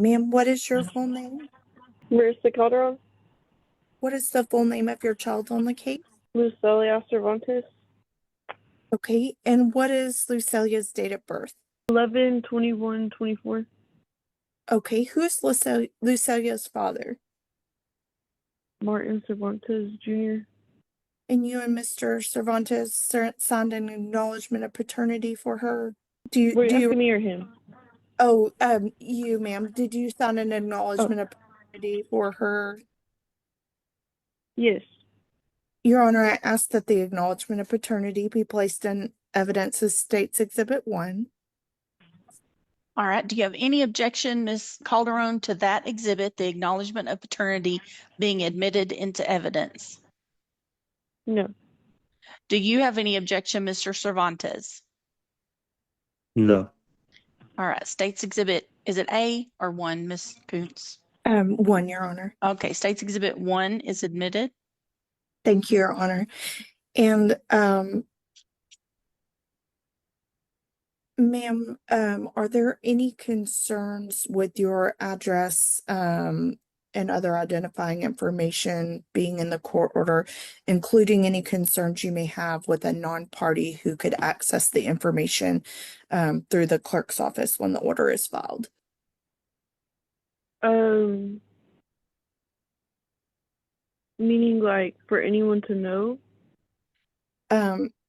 Ma'am, what is your full name? Marissa Calderon. What is the full name of your child on the case? Lucilia Cervantes. Okay, and what is Lucilia's date of birth? 11/21/24. Okay, who is Lucilia's father? Martin Cervantes Jr. And you and Mr. Cervantes signed an acknowledgement of paternity for her. Were you asking me or him? Oh, you, ma'am. Did you sign an Oh, acknowledgement of paternity for her? yes. Your Honor, I ask that the acknowledgement of paternity be placed in evidence as State's Exhibit 1. All right. Do you have any objection, Ms. Calderon, to that exhibit, the acknowledgement of paternity, being admitted into evidence? No. Do you have any objection, Mr. Cervantes? No. All right. State's Exhibit, is it A or 1, Ms. Kuntz? 1, Your Honor. Okay. State's Exhibit 1 is admitted. Thank you, Your Honor. And, ma'am, are there any concerns with your address, and other identifying information being in the court order, including any concerns you may have with a non-party who could access the information, through the clerk's office when the order is filed? Meaning like for anyone to know?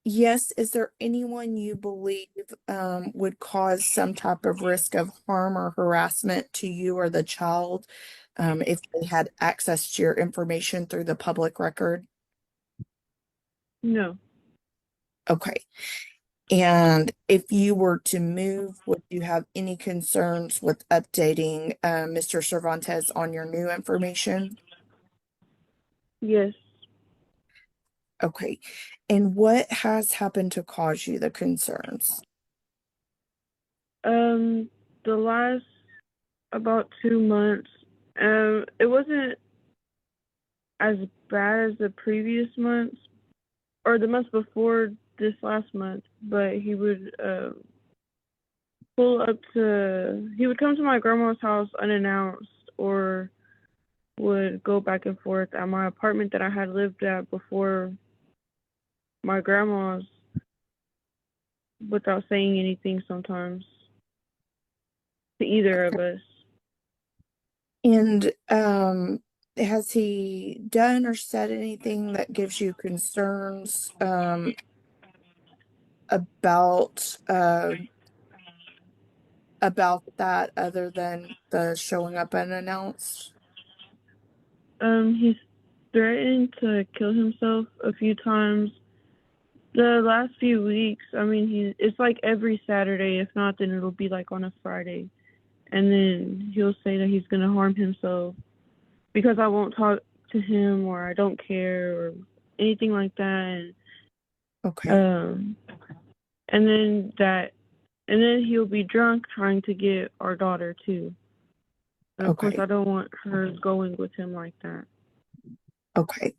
Yes, is there anyone you believe would cause some type of risk of harm or harassment to you or the child if they had access to your information through the public record? No. Okay. And if you were to move, would you have any concerns with updating Mr. Cervantes on your new information? Yes. Okay. And what has happened to cause you the concerns? The last about 2 months, it wasn't as bad as the previous months or the months before this last month, but he would he would come to my grandma's house unannounced or would go back and forth at my apartment that I had lived at before my grandma's without saying anything sometimes to either of us. And has he done or said anything that gives you concerns about that other than the showing up unannounced? He's threatened to kill himself a few times. The last few weeks, I mean, it's like every Saturday. If not, then it'll be like on a Friday. And then he'll say that he's going to harm himself because I won't talk to him or I don't care or anything like that. Okay. And then he'll be drunk trying to get our daughter too. And of course, I don't want her going with him like that. Okay.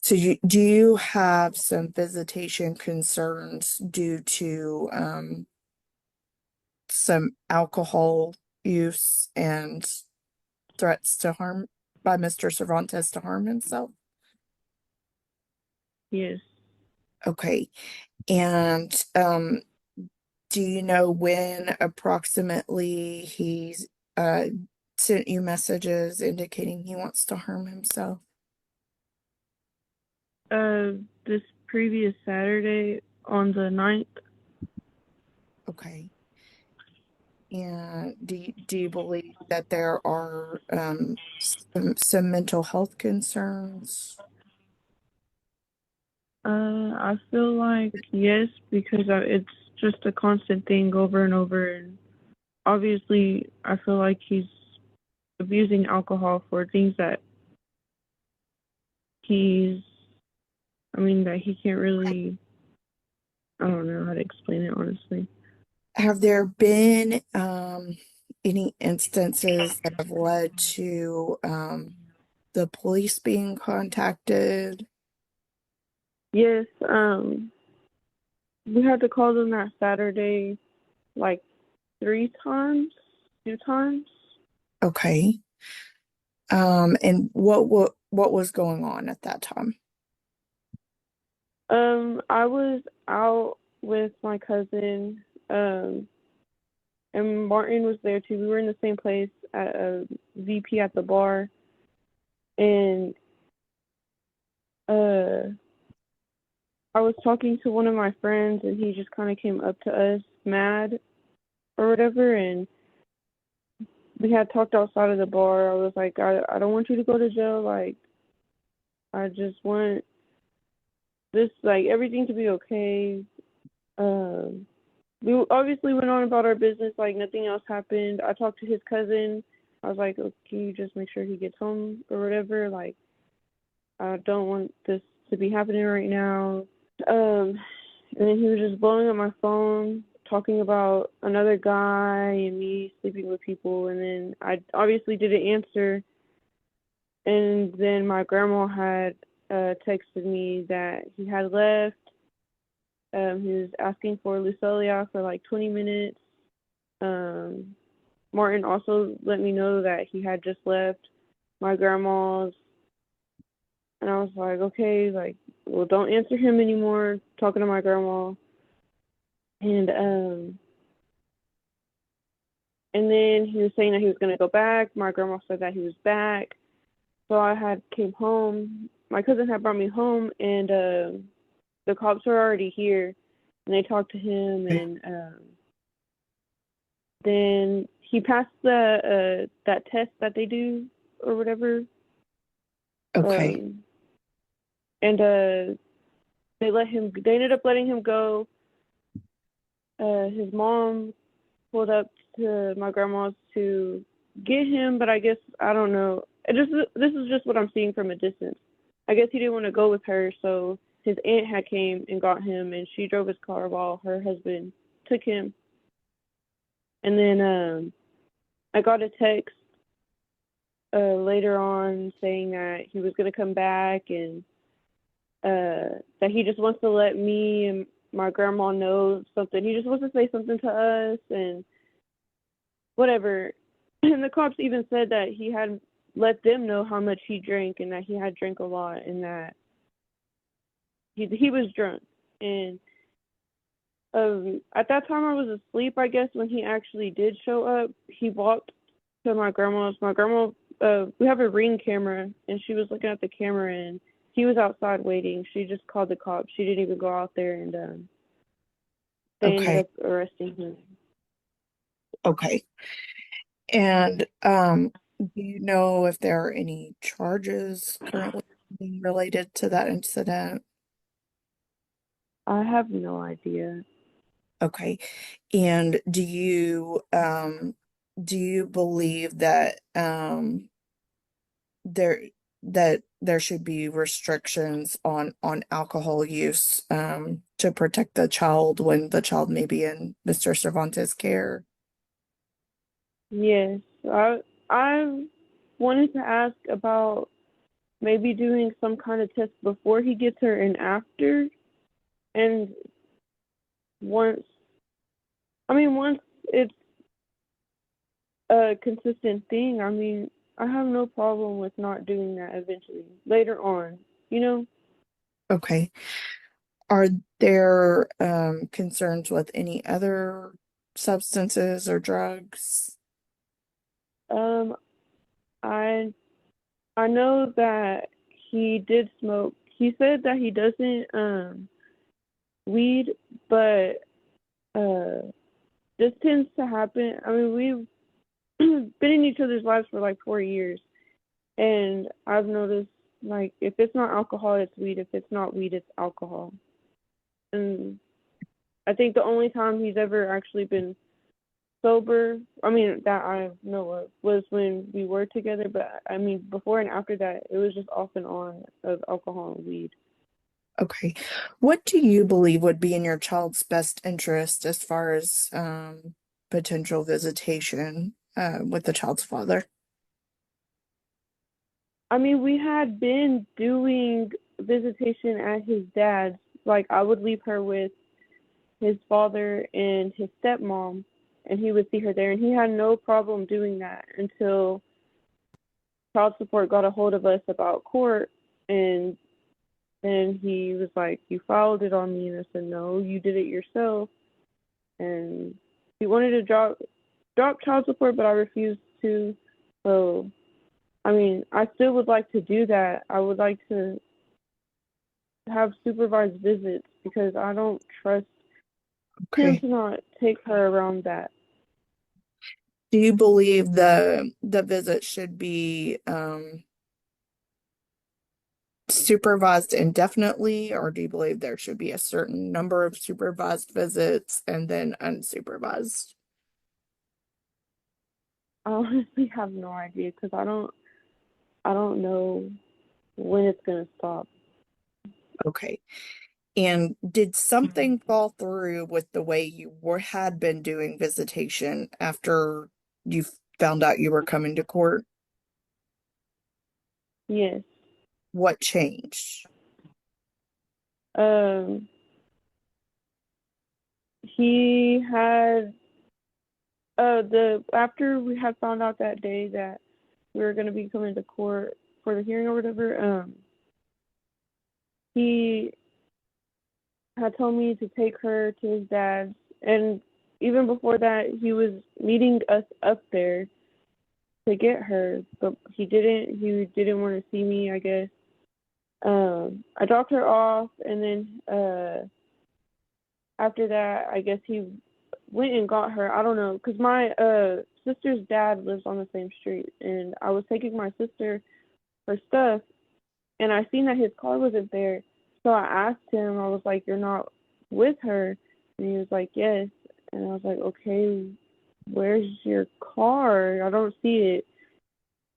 So do you have some visitation concerns due to some alcohol use and threats to harm by Mr. Cervantes to harm himself? Yes. Okay. And do you know when approximately he's sent you messages indicating he wants to harm himself? This previous Saturday on the 9th. Okay. And do you believe that there are some mental health concerns? I feel like yes, because it's just a constant thing over and over, and obviously I feel like he's abusing alcohol for things that that he can't really, I don't know how to explain it honestly. Have there been any instances that have led to the police being contacted? Yes, we had to call them that Saturday like 2 times. Okay. And what was going on at that time? I was out with my cousin, and Martin was there too. We were in the same place at a VP at the bar, and I was talking to one of my friends, and he just kind of came up to us mad or whatever, and we had talked outside of the bar. I was like, I don't want you to go to jail. Like, I just want this, like, everything to be okay. We obviously went on about our business, like nothing else happened. I talked to his cousin. I was like, oh, can you just make sure he gets home or whatever? Like, I don't want this to be happening right now. And then he was just blowing up my phone, talking about another guy and me sleeping with people. And then I obviously didn't answer. And then my grandma had texted me that he had left. He was asking for Lucilia for like 20 minutes. Martin also let me know that he had just left my grandma's. And I was like, okay, like, well, don't answer him anymore, talking to my grandma. And then he was saying that he was going to go back. My grandma said that he was back. So I had came home. My cousin had brought me home, and the cops were already here. And they talked to him, and then he passed the that test that they do or whatever. Okay. And they ended up letting him go. His mom pulled up to my grandma's to get him, but I guess, I don't know. This is just what I'm seeing from a distance. I guess he didn't want to go with her, so his aunt had came and got him, and she drove his car while her husband took him. And then I got a text later on saying that he was going to come back, and that he just wants to let me and my grandma know something. He just wants to say something to us and whatever. And the cops even said that he had let them know how much he drank and that he had drank a lot and that he was drunk. And at that time I was asleep, I guess, when he actually did show up. He walked to my grandma's. My grandma, we have a Ring camera, and she was looking at the camera, and he was outside waiting. She just called the cops. She didn't even go out there, and they ended Okay. up arresting him. Okay. And do you know if there are any charges currently being related to that incident? I have no idea. Okay. And do you believe that there there should be restrictions on alcohol use to protect the child when the child may be in Mr. Cervantes' care? Yes, I wanted to ask about maybe doing some kind of test before he gets her and after, and once once it's a consistent thing, I mean, I have no problem with not doing that eventually later on, you know. Okay. Are there concerns with any other substances or drugs? Um, I I know that he did smoke. He said that he doesn't weed, but this tends to happen. I mean, we've been in each other's lives for like 4 years, and I've noticed, like, if it's not alcohol, it's weed. If it's not weed, it's alcohol. And I think the only time he's ever actually been sober, I mean, that I know of, was when we were together. But I mean, before and after that, it was just off and on of alcohol and weed. Okay. What do you believe would be in your child's best interest as far as potential visitation with the child's father? I mean, we had been doing visitation at his dad's. Like, I would leave her with his father and his stepmom, and he would see her there, and he had no problem doing that until child support got a hold of us about court, and then he was like, "You filed it on me," and I said, "No, you did it yourself." And he wanted to drop child support, but I refused to. So, I mean, I still would like to do that. I would like to have supervised visits because I don't trust him Okay. to not take her around that. Do you believe the visit should be supervised indefinitely, or do you believe there should be a certain number of supervised visits and then unsupervised? I honestly have no idea because I don't know when it's gonna stop. Okay. And did something fall through with the way you had been doing visitation after you found out you were coming to court? Yes. What changed? Um, he had the after we had found out that day that we were gonna be coming to court for the hearing or whatever, he had told me to take her to his dad's, and even before that he was meeting us up there to get her, but he didn't want to see me, I guess. I dropped her off, and then after that, I guess he went and got her. I don't know, because my sister's dad lives on the same street, and I was taking my sister her stuff, and I seen that his car wasn't there. So I asked him, I was like, "You're not with her?" And he was like, "Yes." And I was like, "Okay, where's your car? I don't see it."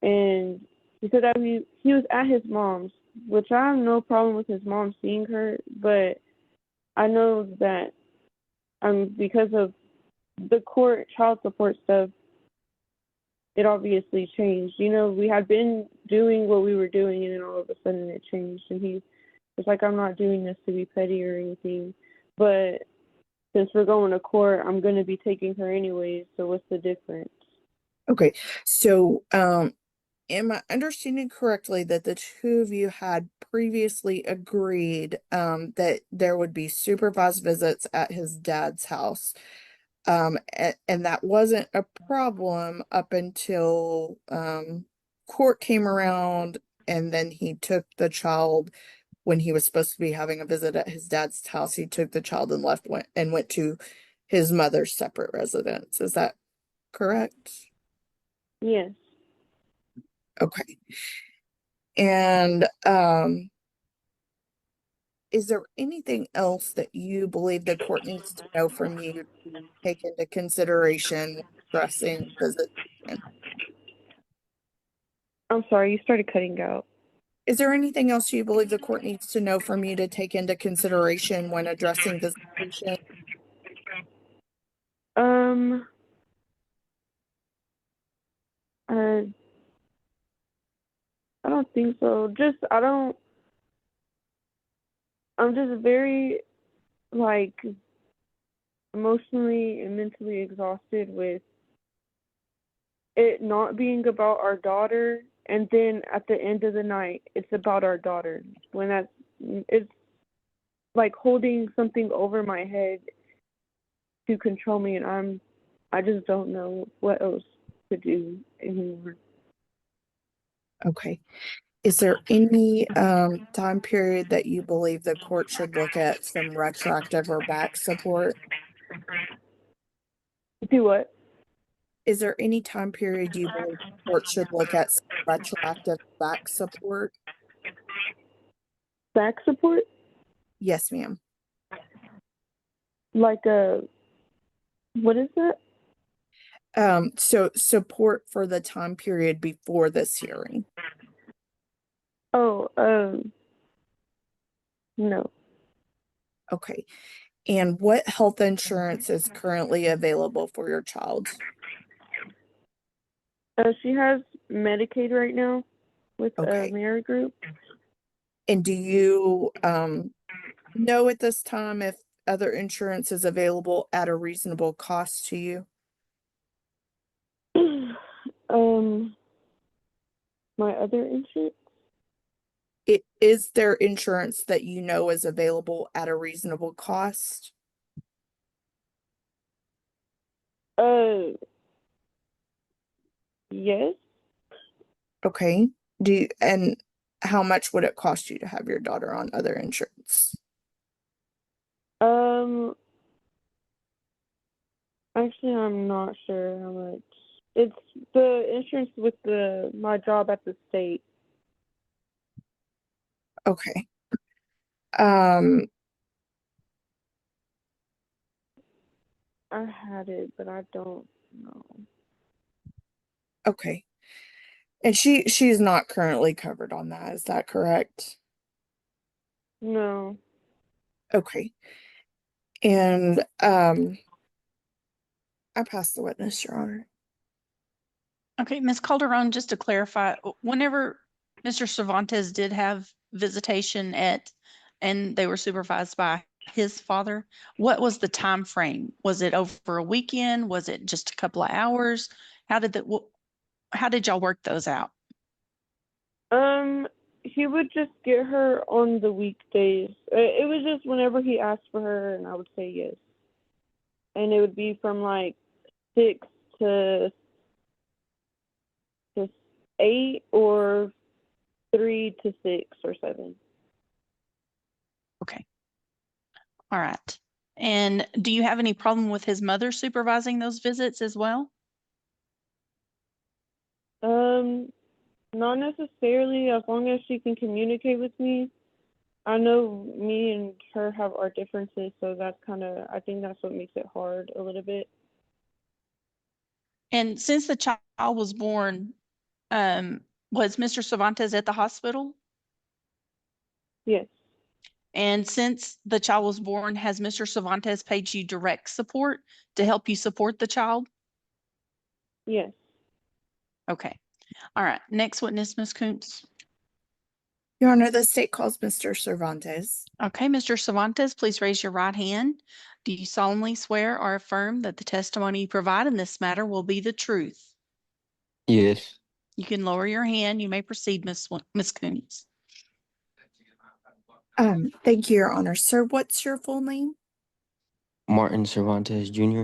And he said that he was at his mom's, which I have no problem with his mom seeing her, but I know that because of the court child support stuff, it obviously changed. You know, we had been doing what we were doing, and then all of a sudden it changed. And he was like, "I'm not doing this to be petty or anything, but since we're going to court, I'm going to be taking her anyways, so what's the difference?" Okay. So, am I understanding correctly that the two of you had previously agreed that there would be supervised visits at his dad's house? And that wasn't a problem up until court came around, and then he took the child when he was supposed to be having a visit at his dad's house. He took the child and went to his mother's separate residence. Is that correct? Yes. Okay. And is there anything else that you believe the court needs to know from you to take into consideration when addressing visitation? I'm sorry, you started cutting out. Is there anything else you believe the court needs to know from you to take into consideration when addressing visitation? Um, uh, I don't think so. I'm just very, like, emotionally and mentally exhausted with it not being about our daughter, and then at the end of the night it's about our daughter, when it's like holding something over my head to control me, and I just don't know what else to do anymore. Okay. Is there any time period that you believe the court should look at some retroactive or back support? Do what? Is there any time period you believe the court should look at some retroactive back support? Back support? Yes, ma'am. Like what is that? So support for the time period before this hearing. Oh, no. Okay. And what health insurance is currently available for your child? She has Medicaid right now with Okay. Mary Group. And do you know at this time if other insurance is available at a reasonable cost to you? Um, my other insurance? Is there insurance that you know is available at a reasonable cost? Uh, yes. Okay. And how much would it cost you to have your daughter on other insurance? Um, actually, I'm not sure how much. It's the insurance with my job at the state. Okay. Um, I had it, but I don't know. okay. And she's not currently covered on that, is that correct? No. Okay. And I pass the witness, Your Honor. Okay, Ms. Calderon, just to clarify, whenever Mr. Cervantes did have visitation and they were supervised by his father, what was the time frame? Was it over a weekend? Was it just a couple of hours? How did how did y'all work those out? He would just get her on the weekdays. It was just whenever he asked for her, and I would say yes. And it would be from like 6 to 8 or 3 to 6 or 7. Okay. All right. And do you have any problem with his mother supervising those visits as well? Not necessarily, as long as she can communicate with me. I know me and her have our differences, so that's I think that's what makes it hard a little bit. And since the child was born, was Mr. Cervantes at the hospital? Yes, And since the child was born, has Mr. Cervantes paid you direct support to help you support the child? yes. Okay. All right. Next witness, Ms. Kuntz. Your Honor, the state calls Mr. Cervantes. Okay, Mr. Cervantes, please raise your right hand. Do you solemnly swear or affirm that the testimony you provide in this matter will be the truth? Yes. You can lower your hand. You may proceed, Ms. Kuntz. Thank you, Your Honor. Sir, what's your full name? Martin Cervantes Jr.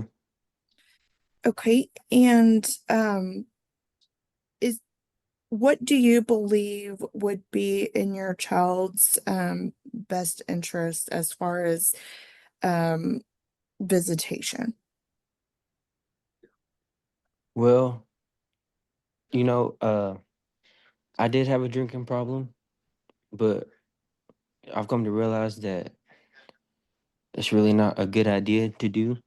Okay, and is what do you believe would be in your child's best interest as far as um visitation? Well, you know, I did have a drinking problem, but I've come to realize that it's really not a good idea to do.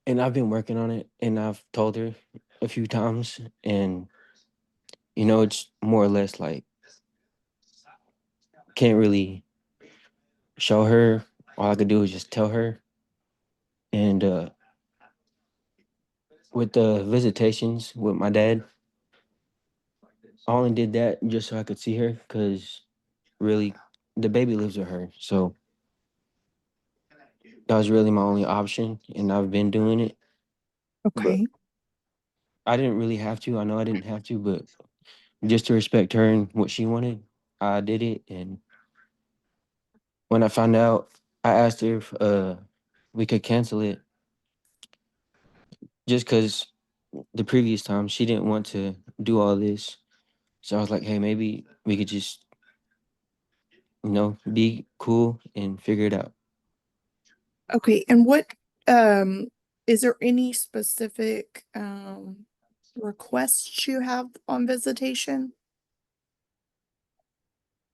And I've been working on it and I've told her a few times and it's more or less like can't really show her. All I could do is just tell her. And with the visitations with my dad, I only did that just so I could see her because really the baby lives with her. So that was really my only option and I've been doing it. But Okay. I didn't really have to. I know I didn't have to, but just to respect her and what she wanted, I did it. And when I found out, I asked her if we could cancel it just because the previous time she didn't want to do all this. So I was like, hey, maybe we could just, be cool and figure it out. Okay, and what um is there any specific requests you have on visitation?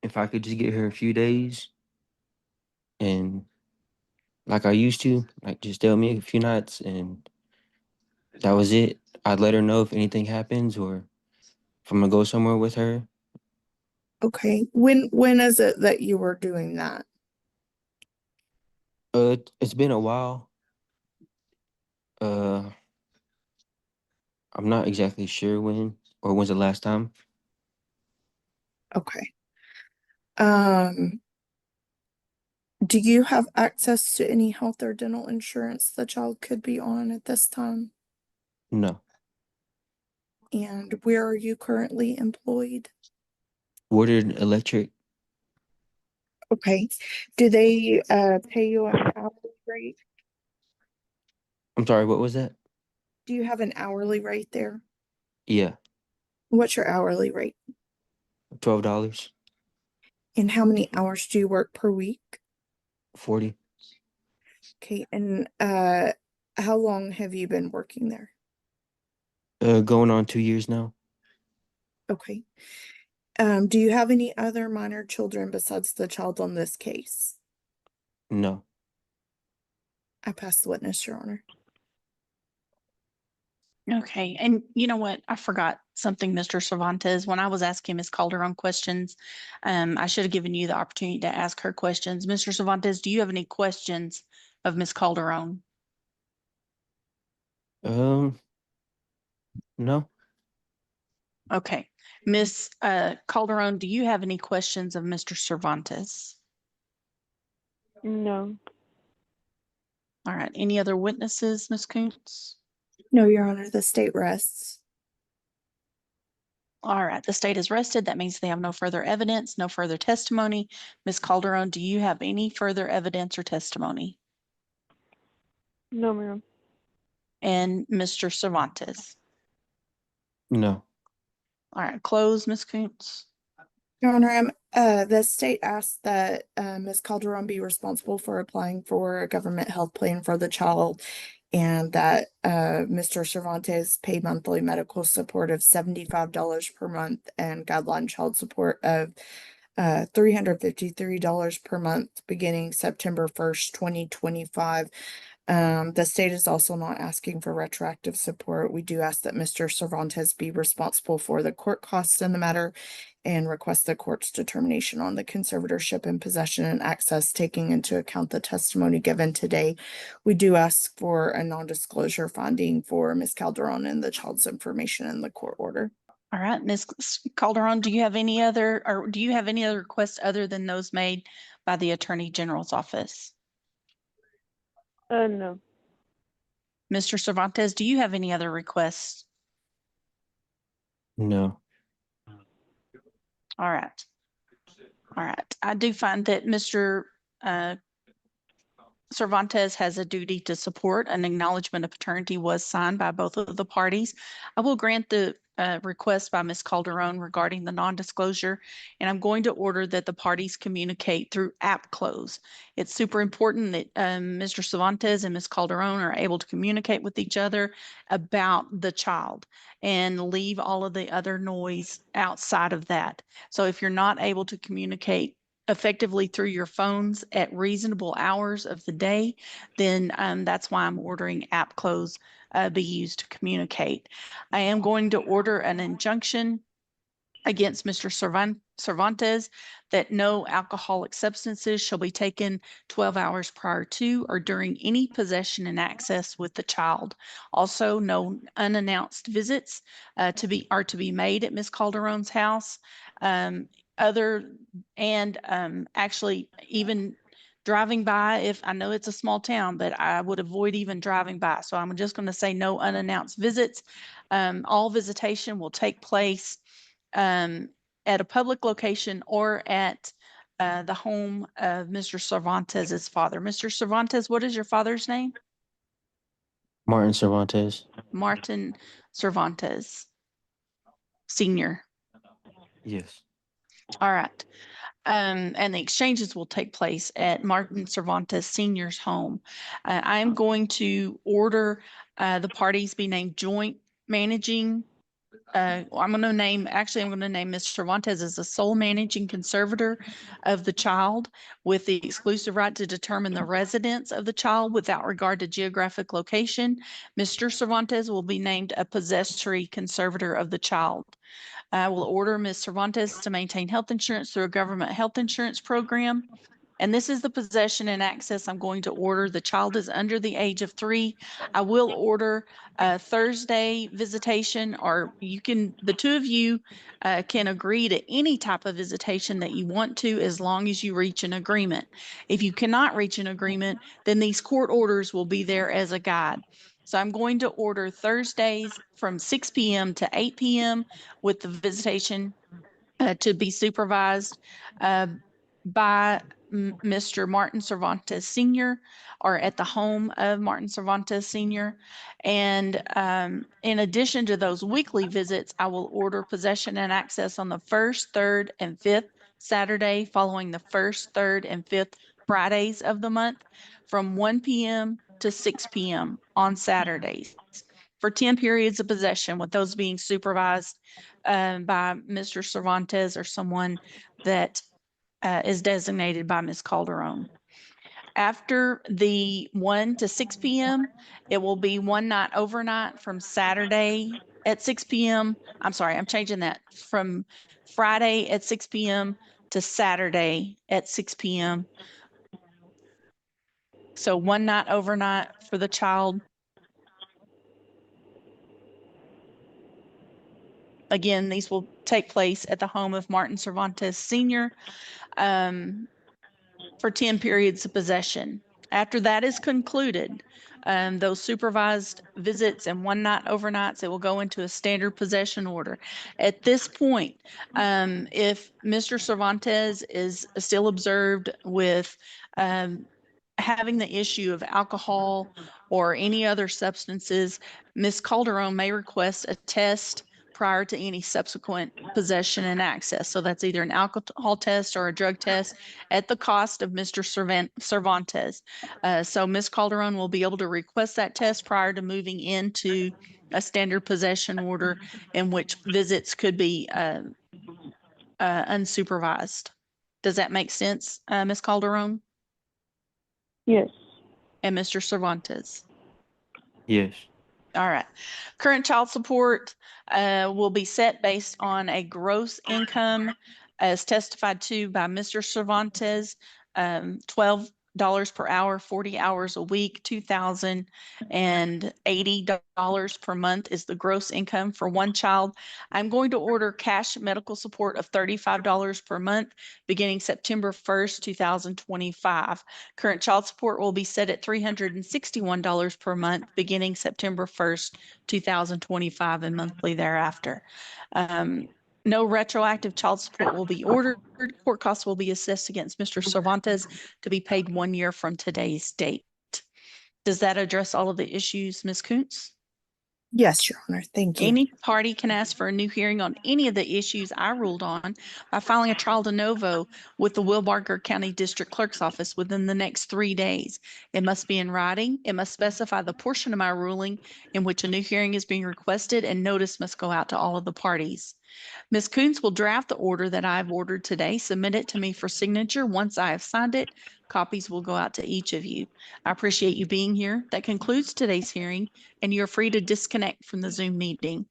If I could just get her a few days and like I used to, like just tell me a few nights and that was it. I'd let her know if anything happens or if I'm gonna go somewhere with her. Okay. When is it that you were doing that? It's been a while. Uh, I'm not exactly sure when or when's the last time. Okay. Um, do you have access to any health or dental insurance the child could be on at this time? No. And where are you currently employed? Woodard Electric. Okay. Do they pay you an hourly rate? I'm sorry, what was that? Do you have an hourly rate there? Yeah, What's your hourly rate? $12. And how many hours do you work per week? 40. Okay, and how long have you been working there? Going on 2 years now. Okay. Do you have any other minor children besides the child on this case? No. I pass the witness, Your Honor. Okay, and you know what? I forgot something, Mr. Cervantes. When I was asking Ms. Calderon questions, I should have given you the opportunity to ask her questions. Mr. Cervantes, do you have any questions of Ms. Calderon? No. Okay. Ms. Calderon, do you have any questions of Mr. Cervantes? No. All right. Any other witnesses, Ms. Kuntz? No, Your Honor, the state rests. All right. The state is rested. That means they have no further evidence, no further testimony. Ms. Calderon, do you have any further evidence or testimony? No, ma'am. And Mr. Cervantes? No. All right. Close, Ms. Kuntz. Your Honor, the state asked that Ms. Calderon be responsible for applying for a government health plan for the child, and that Mr. Cervantes pay monthly medical support of $75 per month and guideline child support of $353 per month beginning September 1st, 2025. The state is also not asking for retroactive support. We do ask that Mr. Cervantes be responsible for the court costs in the matter and request the court's determination on the conservatorship and possession and access, taking into account the testimony given today. We do ask for a non-disclosure finding for Ms. Calderon and the child's information in the court order. All right, Ms. Calderon, do you have any other requests other than those made by the Attorney General's office? No. Mr. Cervantes, do you have any other requests? No. All right. All right. I do find that Mr. Cervantes has a duty to support. An acknowledgement of paternity was signed by both of the parties. I will grant the request by Ms. Calderon regarding the non-disclosure, and I'm going to order that the parties communicate through app close. It's super important that Mr. Cervantes and Ms. Calderon are able to communicate with each other about the child and leave all of the other noise outside of that. So if you're not able to communicate effectively through your phones at reasonable hours of the day, then that's why I'm ordering app close be used to communicate. I am going to order an injunction against Mr. Cervantes that no alcoholic substances shall be taken 12 hours prior to or during any possession and access with the child. Also, no unannounced visits are to be made at Ms. Calderon's house. Actually even driving by, if I know it's a small town, but I would avoid even driving by. So I'm just going to say no unannounced visits. All visitation will take place at a public location or at the home of Mr. Cervantes's father. Mr. Cervantes, what is your father's name? Martin Cervantes. Martin Cervantes Senior. Yes. All right. And the exchanges will take place at Martin Cervantes Senior's home. I am going to order the parties be named joint managing. I'm going to name Mr. Cervantes as the sole managing conservator of the child with the exclusive right to determine the residence of the child without regard to geographic location. Mr. Cervantes will be named a possessory conservator of the child. I will order Ms. Cervantes to maintain health insurance through a government health insurance program. And this is the possession and access I'm going to order. The child is under the age of 3. I will order a Thursday visitation, or the two of you can agree to any type of visitation that you want to, as long as you reach an agreement. If you cannot reach an agreement, then these court orders will be there as a guide. So I'm going to order Thursdays from 6 p.m. to 8 p.m. with the visitation to be supervised by Mr. Martin Cervantes Sr. or at the home of Martin Cervantes Sr. And in addition to those weekly visits, I will order possession and access on the first, third, and fifth Saturday following the first, third, and fifth Fridays of the month from 1 p.m. to 6 p.m. on Saturdays for 10 periods of possession, with those being supervised by Mr. Cervantes or someone that is designated by Ms. Calderon. After the 1 to 6 p.m., it will be one night overnight from Saturday at 6 p.m. I'm sorry, I'm changing that from Friday at 6 p.m. to Saturday at 6 p.m. So one night overnight for the child. Again, these will take place at the home of Martin Cervantes Sr. For 10 periods of possession. After that is concluded, those supervised visits and one night overnights, it will go into a standard possession order. At this point, if Mr. Cervantes is still observed with having the issue of alcohol or any other substances, Ms. Calderon may request a test prior to any subsequent possession and access. So that's either an alcohol test or a drug test at the cost of Mr. Cervantes. So Ms. Calderon will be able to request that test prior to moving into a standard possession order in which visits could be unsupervised. Does that make sense, Ms. Calderon Yes. and Mr. Cervantes? Yes. All right. Current child support will be set based on a gross income as testified to by Mr. Cervantes, $12 per hour, 40 hours a week, $2,080 per month is the gross income for one child. I'm going to order cash medical support of $35 per month beginning September 1st, 2025. Current child support will be set at $361 per month beginning September 1st, 2025 and monthly thereafter. No retroactive child support will be ordered. Court costs will be assessed against Mr. Cervantes to be paid 1 year from today's date. Does that address all of the issues, Ms. Kuntz? Yes, Your Honor. Thank you. Any party can ask for a new hearing on any of the issues I ruled on by filing a trial de novo with the Will Barker County District Clerk's Office within the next 3 days. It must be in writing. It must specify the portion of my ruling in which a new hearing is being requested, and notice must go out to all of the parties. Ms. Coons will draft the order that I've ordered today, submit it to me for signature. Once I have signed it, copies will go out to each of you. I appreciate you being here. That concludes today's hearing, and you're free to disconnect from the Zoom meeting.